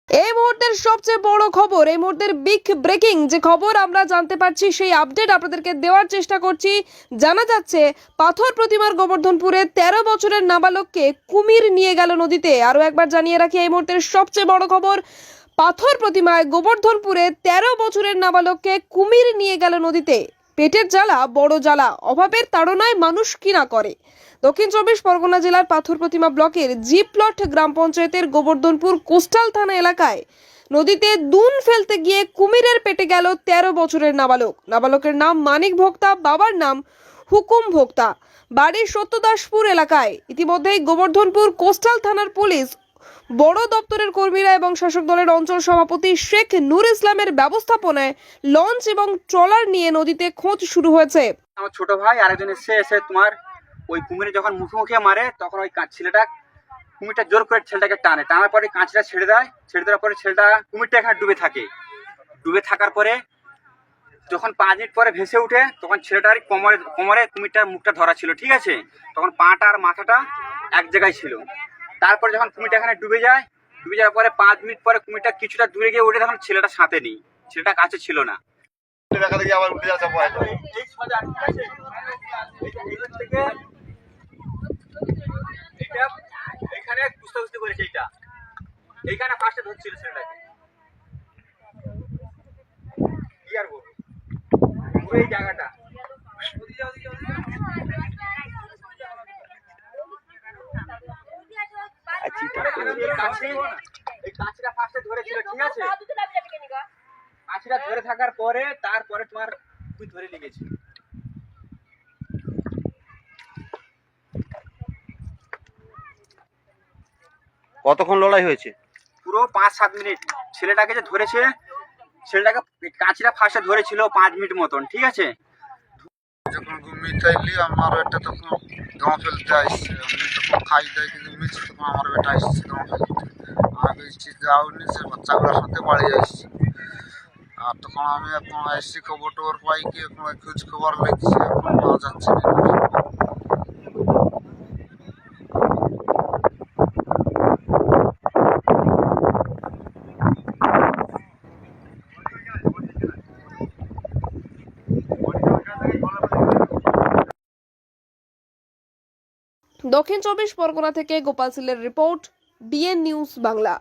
এই মুহূর্তের সবচেয়ে বড় খবর, এই মুহূর্তের বিগ ব্রেকিং যে খবর আমরা জানতে পারছি সেই আপডেট আপনাদেরকে দেওয়ার চেষ্টা করছি। জানা যাচ্ছে পাথর প্রতিমার গোবর্ধনপুরে 13 বছরের নাবালককে কুমির নিয়ে গেল নদীতে। আরও একবার জানিয়ে রাখি, এই মুহূর্তের সবচেয়ে বড় খবর, পাথর প্রতিমায় গোবর্ধনপুরে 13 বছরের নাবালককে কুমির নিয়ে গেল নদীতে। পেটের জ্বালা বড় জ্বালা, অভাবের তাড়নায় মানুষ কি না করে। দক্ষিণ চব্বিশ পরগনা জেলার পাথর প্রতিমা ব্লকের জি প্লট গ্রাম পঞ্চায়েতের গোবর্ধনপুর কোস্টাল থানা এলাকায় নদীতে দুন ফেলতে গিয়ে কুমিরের পেটে গেল 13 বছরের নাবালক। নাবালকের নাম মানিক ভোক্তা, বাবার নাম হুকুম ভোক্তা, বাড়ি সত্যদাসপুর এলাকায়। ইতিমধ্যেই গোবর্ধনপুর কোস্টাল থানার পুলিশ, বড় দপ্তরের কর্মীরা এবং শাসক দলের অঞ্চল সভাপতি শেখ নূর ইসলামের ব্যবস্থাপনায় লঞ্চ এবং ট্রলার নিয়ে নদীতে খোঁজ শুরু হয়েছে। আমার ছোট ভাই আরেকজন এসে তোমার ওই কুমিরে যখন মুখে মারে তখন ওই ছেলেটা কুমিরটা জোর করে ছেলেটাকে টানার পরে কাঁচটা ছেড়ে দেওয়ার পরে ছেলেটা কুমিরটা এখানে ডুবে থাকার পরে যখন 5 মিনিট পরে ভেসে উঠে তখন ছেলেটার কোমরে কুমিরটার মুখটা ধরা ছিল, ঠিক আছে। তখন পাটা আর মাথাটা এক জায়গায় ছিল। তারপরে যখন কুমিরটা এখানে ডুবে যাওয়ার পরে 5 মিনিট পরে কুমিরটা কিছুটা দূরে গিয়ে উঠে, তখন ছেলেটা সাথে নেই, ছেলেটা কাছে ছিল না। দেখা দেখি আবার উঠে যাচ্ছে এইখানে কুস্তি করেছে, এইখানে ফার্স্টে ধরছিল ছেলেটাকে। কি আর বলবো, পুরো এই জায়গাটা কাছিটা ফার্স্টে ধরেছিল, ঠিক আছে। কাছিটা ধরে থাকার পরে তারপরে তোমার তুই ধরে লেগেছি। কতক্ষণ লড়াই হয়েছে? পুরো 5-7 মিনিট। ছেলেটাকে যে ধরেছে, ছেলেটাকে কাছিটা ফার্স্টে ধরেছিল 5 মিনিট মতন, ঠিক আছে। যখন ঘুমিয়ে চাইলি আমার এটা তখন গাঁ ফেলতে আসছে, আমি তখন খাই দেয় কিন্তু মিছি, তখন আমার বেটা আসছে গাঁ ফেলতে। আমি বলছি যাও নিচে বাচ্চাগুলোর সাথে বাড়ি আসছি। আর তখন আমি এখন আসছি, খবর টবর পাই কি এখন খোঁজ খবর লিখছি, এখন পাওয়া যাচ্ছে না। দক্ষিণ চব্বিশ পরগনা থেকে গোপাল সিলের রিপোর্ট, ডিএন নিউজ বাংলা।